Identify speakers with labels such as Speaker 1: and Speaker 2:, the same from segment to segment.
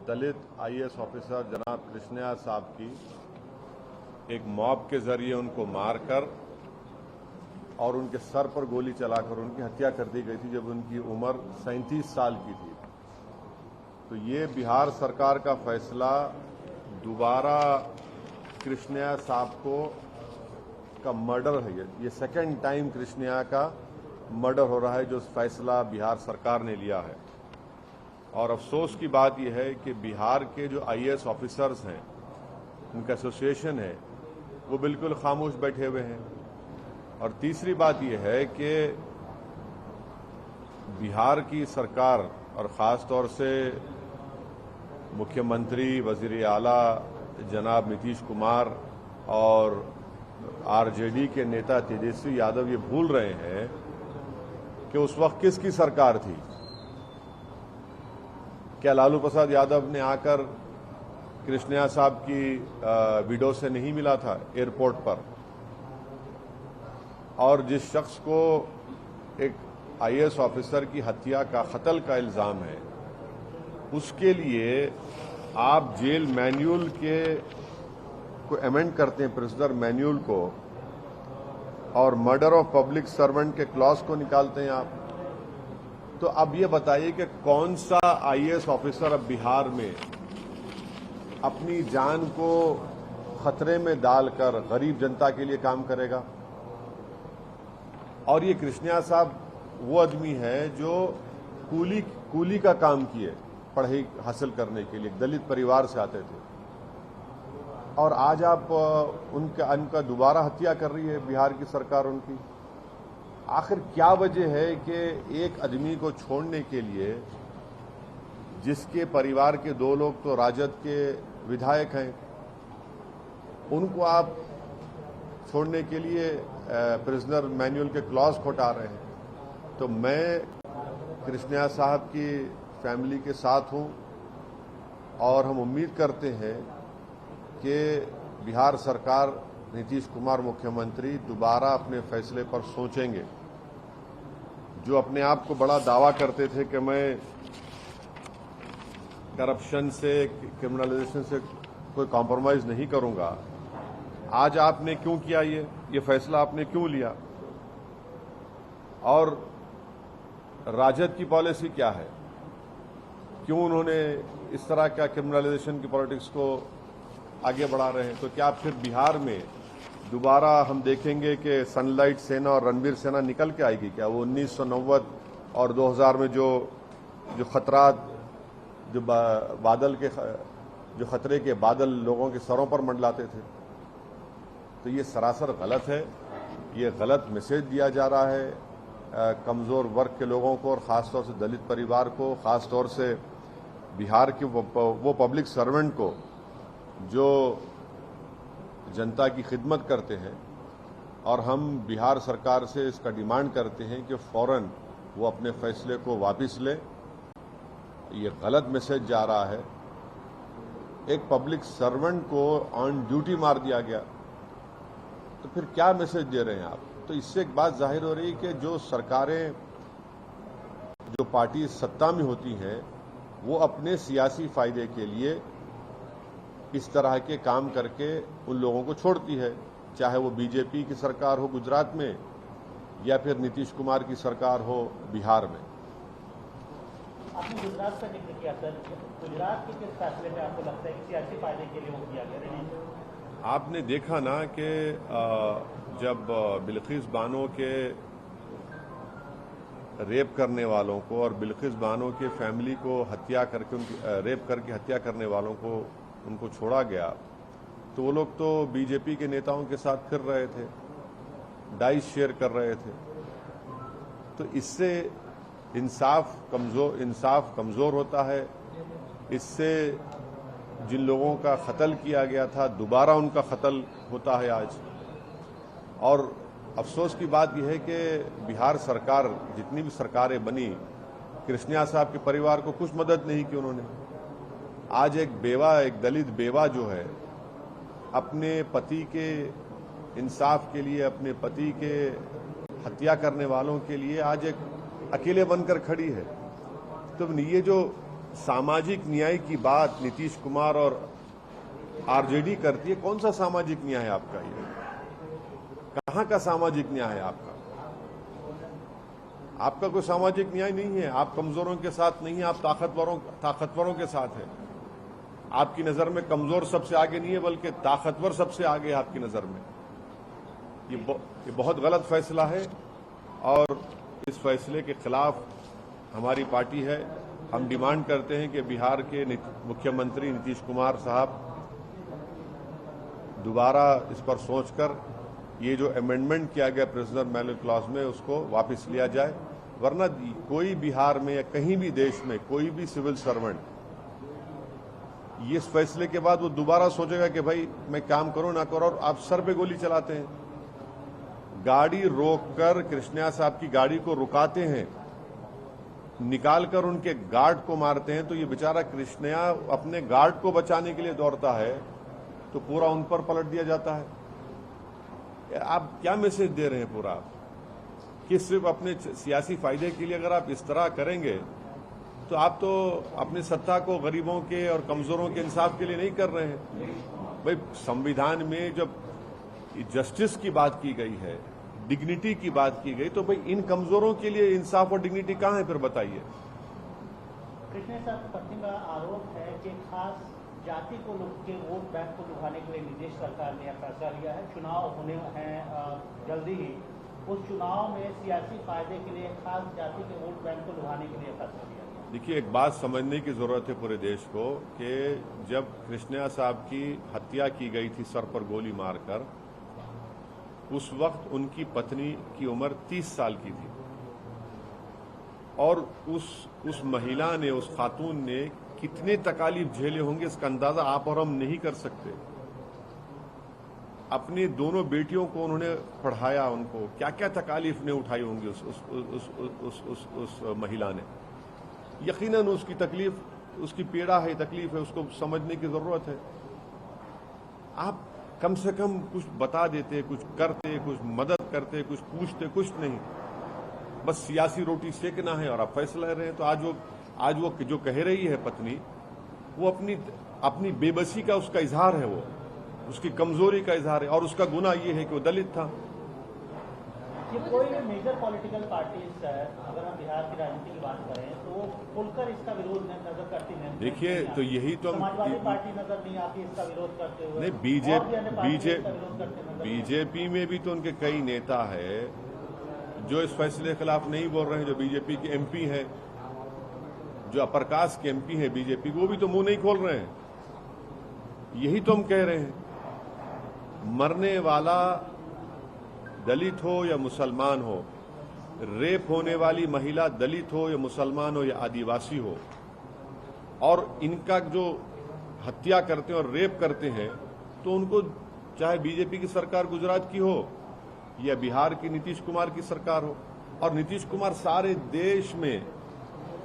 Speaker 1: दलित IAS officer जनाब कृष्णया साहब की एक मॉब के जरिए उनको मारकर और उनके सर पर गोली चलाकर उनकी हत्या कर दी गई थी जब उनकी उम्र 37 साल की थी। तो ये बिहार सरकार का फैसला दोबारा कृष्णया साहब का मर्डर है। ये सेकंड टाइम कृष्णया का मर्डर हो रहा है जो फैसला बिहार सरकार ने लिया है। और अफसोस की बात यह है कि बिहार के जो आईएएस ऑफिसर्स हैं, उनका एसोसिएशन है, वो बिल्कुल खामोश बैठे हुए हैं। और तीसरी बात यह है कि बिहार की सरकार और ख़ास तौर से मुख्यमंत्री, वज़ीर आला जनाब नीतीश कुमार और आरजेडी के नेता तेजस्वी यादव ये भूल रहे हैं कि उस वक्त किसकी सरकार थी। क्या लालू प्रसाद यादव ने आकर कृष्णया साहब की विडो से नहीं मिला था एयरपोर्ट पर? और जिस शख्स को एक आईएएस ऑफिसर की हत्या का कत्ल का इल्जाम है, उसके लिए आप जेल मैन्यूल को अमेंड करते हैं, प्रिजनर मैन्यूल को, और मर्डर ऑफ पब्लिक सर्वेंट के क्लॉज को निकालते हैं आप। तो अब ये बताइए कि कौन सा आईएएस ऑफिसर अब बिहार में अपनी जान को खतरे में डालकर गरीब जनता के लिए काम करेगा? और ये कृष्णया साहब वो आदमी है जो कूली का काम किए पढ़ाई हासिल करने के लिए, दलित परिवार से आते थे, और आज आप उनका दोबारा हत्या कर रही है बिहार की सरकार उनकी। आखिर क्या वजह है कि एक आदमी को छोड़ने के लिए, जिसके परिवार के 2 लोग तो राजद के विधायक हैं, उनको आप छोड़ने के लिए प्रिजनर मैन्यूल के क्लॉज को हटा रहे हैं? तो मैं कृष्णया साहब की फैमिली के साथ हूं और हम उम्मीद करते हैं कि बिहार सरकार, नीतीश कुमार मुख्यमंत्री दोबारा अपने फैसले पर सोचेंगे। जो अपने आप को बड़ा दावा करते थे कि मैं करप्शन से, क्रिमिनलाइजेशन से कोई कॉम्प्रोमाइज नहीं करूंगा, आज आपने क्यों किया? ये फैसला आपने क्यों लिया? और राजद की पॉलिसी क्या है? क्यों उन्होंने इस तरह का क्रिमिनलाइजेशन की पॉलिटिक्स को आगे बढ़ा रहे हैं? तो क्या फिर बिहार में दोबारा हम देखेंगे कि सनलाइट सेना और रणवीर सेना निकल के आएगी क्या? वो 1990 और 2000 में जो खतरात, जो बादल के, जो खतरे के बादल लोगों के सरों पर मंडलाते थे, तो ये सरासर गलत है। ये गलत मैसेज दिया जा रहा है कमज़ोर वर्ग के लोगों को, और ख़ास तौर से दलित परिवार को, ख़ास तौर से बिहार के वो पब्लिक सर्वेंट को जो जनता की खिदमत करते हैं। और हम बिहार सरकार से इसका डिमांड करते हैं कि फौरन वो अपने फैसले को वापस ले। ये गलत मैसेज जा रहा है। एक पब्लिक सर्वेंट को ऑन ड्यूटी मार दिया गया, तो फिर क्या मैसेज दे रहे हैं आप? तो इससे एक बात जाहिर हो रही है कि जो सरकारें, जो पार्टी सत्ता में होती हैं, वो अपने सियासी फायदे के लिए इस तरह के काम करके उन लोगों को छोड़ती है, चाहे वो बीजेपी की सरकार हो गुजरात में या फिर नीतीश कुमार की सरकार हो बिहार में।
Speaker 2: आपने गुजरात का जिक्र किया सर, गुजरात के किस फैसले में आपको लगता है कि सियासी फायदे के लिए वो किया गया?
Speaker 1: आपने देखा ना कि जब बिल्किस बानो के रेप करने वालों को और बिल्किस बानो के फैमिली को हत्या करके, उनकी रेप करके हत्या करने वालों को उनको छोड़ा गया, तो वो लोग तो बीजेपी के नेताओं के साथ फिर रहे थे, डाइस शेयर कर रहे थे। तो इससे इंसाफ कमज़ोर होता है। इससे जिन लोगों का कत्ल किया गया था, दोबारा उनका कत्ल होता है आज। और अफसोस की बात यह है कि बिहार सरकार, जितनी भी सरकारें बनी, कृष्णया साहब के परिवार को कुछ मदद नहीं की उन्होंने। आज एक दलित बेवा जो है, अपने पति के इंसाफ के लिए, अपने पति के हत्या करने वालों के लिए आज एक अकेले बनकर खड़ी है। तो ये जो सामाजिक न्याय की बात नीतीश कुमार और आरजेडी करती है। कौन सा सामाजिक न्याय है आपका? ये कहां का सामाजिक न्याय है आपका? आपका कोई सामाजिक न्याय नहीं है। आप कमजोरों के साथ नहीं है, आप ताकतवरों के साथ है। आपकी नजर में कमजोर सबसे आगे नहीं है, बल्कि ताकतवर सबसे आगे है आपकी नजर में। ये बहुत गलत फैसला है और इस फैसले के खिलाफ हमारी पार्टी है। हम डिमांड करते हैं कि बिहार के मुख्यमंत्री नीतीश कुमार साहब दोबारा इस पर सोचकर ये जो अमेंडमेंट किया गया प्रिजनर मैनुअल क्लॉज में उसको वापस लिया जाए, वरना कोई बिहार में या कहीं भी देश में कोई भी सिविल सर्वेंट ये इस फैसले के बाद वो दोबारा सोचेगा कि भाई मैं काम करूं ना करूं, और आप सर पे गोली चलाते हैं। गाड़ी रोककर कृष्णा साहब की गाड़ी को रुकाते हैं, निकालकर उनके गार्ड को मारते हैं, तो ये बेचारा कृष्णा अपने गार्ड को बचाने के लिए दौड़ता है तो पूरा उन पर पलट दिया जाता है। आप क्या मैसेज दे रहे हैं पूरा कि सिर्फ अपने सियासी फायदे के लिए अगर आप इस तरह करेंगे तो आप तो अपनी सत्ता को गरीबों के और कमजोरों के इंसाफ के लिए नहीं कर रहे हैं। भाई संविधान में जब जस्टिस की बात की गई है, डिग्निटी की बात की गई, तो भाई इन कमजोरों के लिए इंसाफ और डिग्निटी कहां है? फिर बताइए।
Speaker 2: कृष्णा साहब पत्नी का आरोप है कि खास जाति को के वोट बैंक को लुभाने के लिए निदेश सरकार ने फैसला लिया है। चुनाव होने हैं जल्दी ही, उस चुनाव में सियासी फायदे के लिए खास जाति के वोट बैंक को लुभाने के लिए फैसला लिया गया।
Speaker 1: देखिए, एक बात समझने की जरूरत है पूरे देश को कि जब कृष्णा साहब की हत्या की गई थी सर पर गोली मारकर, उस वक्त उनकी पत्नी की उम्र 30 साल की थी और उस महिला ने, उस खातून ने कितने तकालीफ झेले होंगे इसका अंदाजा आप और हम नहीं कर सकते। अपनी दोनों बेटियों को उन्होंने पढ़ाया, उनको क्या क्या तकालीफ ने उठाई होंगी उस महिला ने। यकीनन उसकी तकलीफ, उसकी पीड़ा है, तकलीफ है, उसको समझने की जरूरत है। आप कम से कम कुछ बता देते, कुछ करते, कुछ मदद करते, कुछ पूछते, कुछ नहीं, बस सियासी रोटी सेकना है और आप फैसला ले रहे हैं। तो आज वो जो कह रही है पत्नी, वो अपनी बेबसी का उसका इजहार है, वो उसकी कमजोरी का इजहार है, और उसका गुनाह ये है कि वो दलित था।
Speaker 2: ये कोई भी मेजर पॉलिटिकल पार्टीज अगर हम बिहार की राजनीति की बात करें तो वो खुलकर इसका विरोध नजर करती नहीं।
Speaker 1: देखिए, तो यही तो
Speaker 2: समाजवादी पार्टी नजर नहीं आती इसका विरोध करते हुए।
Speaker 1: नहीं, बीजेपी में भी तो उनके कई नेता है जो इस फैसले के खिलाफ नहीं बोल रहे हैं, जो बीजेपी के एमपी हैं, जो अपर कास्ट के एमपी हैं बीजेपी, वो भी तो मुंह नहीं खोल रहे हैं। यही तो हम कह रहे हैं, मरने वाला दलित हो या मुसलमान हो, रेप होने वाली महिला दलित हो या मुसलमान हो या आदिवासी हो, और इनका जो हत्या करते हैं और रेप करते हैं, तो उनको चाहे बीजेपी की सरकार गुजरात की हो या बिहार की नीतीश कुमार की सरकार हो, और नीतीश कुमार सारे देश में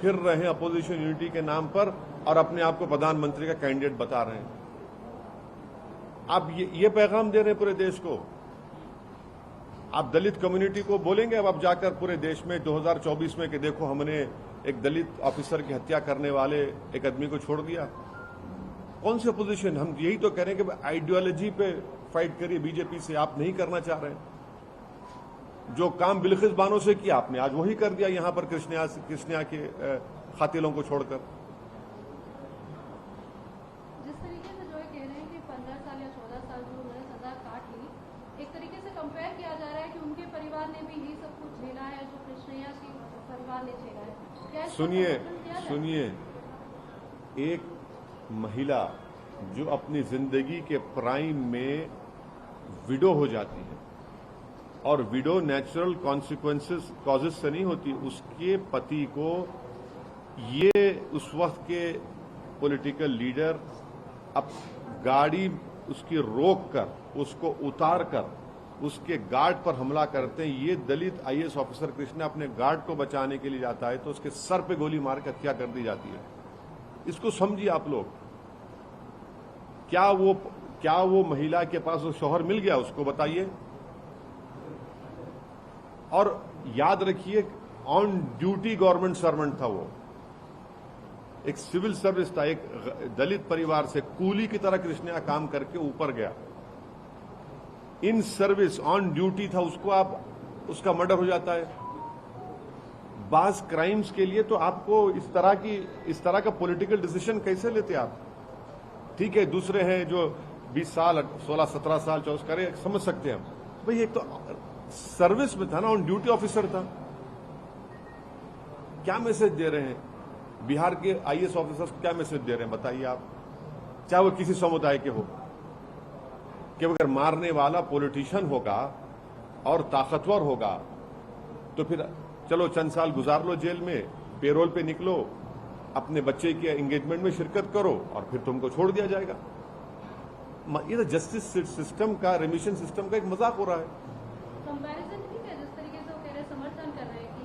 Speaker 1: फिर रहे हैं अपोजिशन यूनिटी के नाम पर और अपने आप को प्रधानमंत्री का कैंडिडेट बता रहे हैं। आप ये पैगाम दे रहे हैं पूरे देश को। आप दलित कम्युनिटी को बोलेंगे अब आप जाकर पूरे देश में 2024 में कि देखो हमने एक दलित ऑफिसर की हत्या करने वाले एक आदमी को छोड़ दिया। कौन सी अपोजिशन? हम यही तो कह रहे हैं कि आइडियोलॉजी पे फाइट करिए बीजेपी से। आप नहीं करना चाह रहे हैं। जो काम बिल्किस बानो से किया आपने आज वही कर दिया यहां पर कृष्णा के खातिलों को छोड़कर।
Speaker 3: जिस तरीके से जो है कह रहे हैं कि 15 साल या 14 साल जो उन्होंने सजा काट ली, एक तरीके से कंपेयर किया जा रहा है कि उनके परिवार ने भी यही सब कुछ झेला है जो कृष्णा के परिवार ने झेला है। क्या
Speaker 1: सुनिए, एक महिला जो अपनी जिंदगी के प्राइम में विडो हो जाती है, और विडो नेचुरल कॉजेस से नहीं होती, उसके पति को ये उस वक्त के पॉलिटिकल लीडर अब गाड़ी उसकी रोक कर, उसको उतार कर उसके गार्ड पर हमला करते हैं। ये दलित आईएएस ऑफिसर कृष्णा अपने गार्ड को बचाने के लिए जाता है तो उसके सर पे गोली मार के हत्या कर दी जाती है। इसको समझिए आप लोग। क्या वो महिला के पास वो शौहर मिल गया? उसको बताइए। और याद रखिए, ऑन ड्यूटी गवर्नमेंट सर्वेंट था वो। एक सिविल सर्विस था, एक दलित परिवार से कूली की तरह कृष्णया काम करके ऊपर गया, इन सर्विस ऑन ड्यूटी था, उसका मर्डर हो जाता है। बास क्राइम्स के लिए तो आपको इस तरह का पॉलिटिकल डिसीजन कैसे लेते आप? ठीक है, दूसरे हैं जो 20 साल 16 17 साल 24 करे, समझ सकते हैं हम। भाई एक तो सर्विस में था ना, ऑन ड्यूटी ऑफिसर था। क्या मैसेज दे रहे हैं बिहार के आईएएस ऑफिसर्स को? क्या मैसेज दे रहे हैं बताइए आप, चाहे वो किसी समुदाय के हो, कि अगर मारने वाला पॉलिटिशियन होगा और ताकतवर होगा तो फिर चलो चंद साल गुजार लो जेल में, पेरोल पे निकलो, अपने बच्चे के एंगेजमेंट में शिरकत करो और फिर तुमको छोड़ दिया जाएगा। ये तो जस्टिस सिस्टम का, रेमिशन सिस्टम का एक मजाक हो रहा है।
Speaker 3: कंपैरिजन ठीक है, जिस तरीके से वो कह रहे हैं, समर्थन कर रहे हैं कि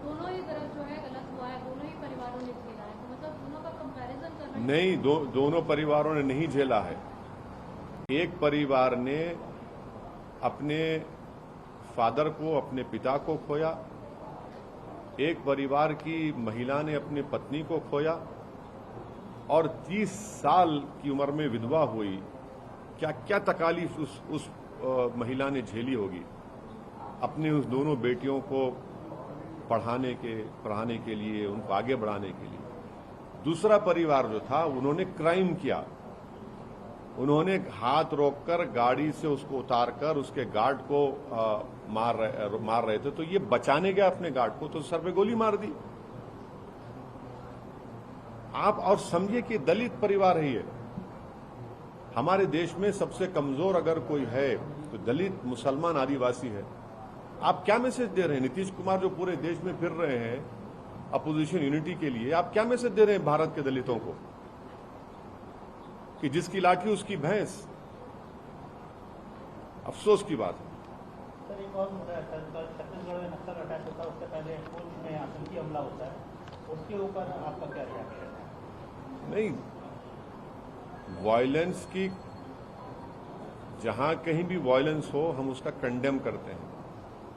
Speaker 3: दोनों ही तरफ जो है गलत हुआ है, दोनों ही परिवारों ने झेला है, तो मतलब दोनों का कंपैरिजन करना
Speaker 1: नहीं, दोनों परिवारों ने नहीं झेला है। एक परिवार ने अपने फादर को, अपने पिता को खोया, एक परिवार की महिला ने अपनी पत्नी को खोया और 30 साल की उम्र में विधवा हुई। क्या क्या तकालीफ उस महिला ने झेली होगी अपने उस दोनों बेटियों को पढ़ाने के लिए, उनको आगे बढ़ाने के लिए। दूसरा परिवार जो था, उन्होंने क्राइम किया, उन्होंने हाथ रोककर गाड़ी से उसको उतारकर उसके गार्ड को मार रहे थे, तो ये बचाने गया अपने गार्ड को तो सर पे गोली मार दी। आप और समझिए कि दलित परिवार है ये। हमारे देश में सबसे कमजोर अगर कोई है तो दलित, मुसलमान, आदिवासी है। आप क्या मैसेज दे रहे हैं? नीतीश कुमार जो पूरे देश में फिर रहे हैं अपोजिशन यूनिटी के लिए, आप क्या मैसेज दे रहे हैं भारत के दलितों को कि जिसकी लाठी उसकी भैंस? अफसोस की बात है।
Speaker 2: सर एक और मुद्दा है सर, कल छत्तीसगढ़ में नक्सल अटैक होता है, उससे पहले पुंछ में आतंकी हमला होता है, उसके ऊपर आपका क्या रिएक्शन है?
Speaker 1: नहीं, वायलेंस की, जहां कहीं भी वायलेंस हो हम उसका कंडेम करते हैं।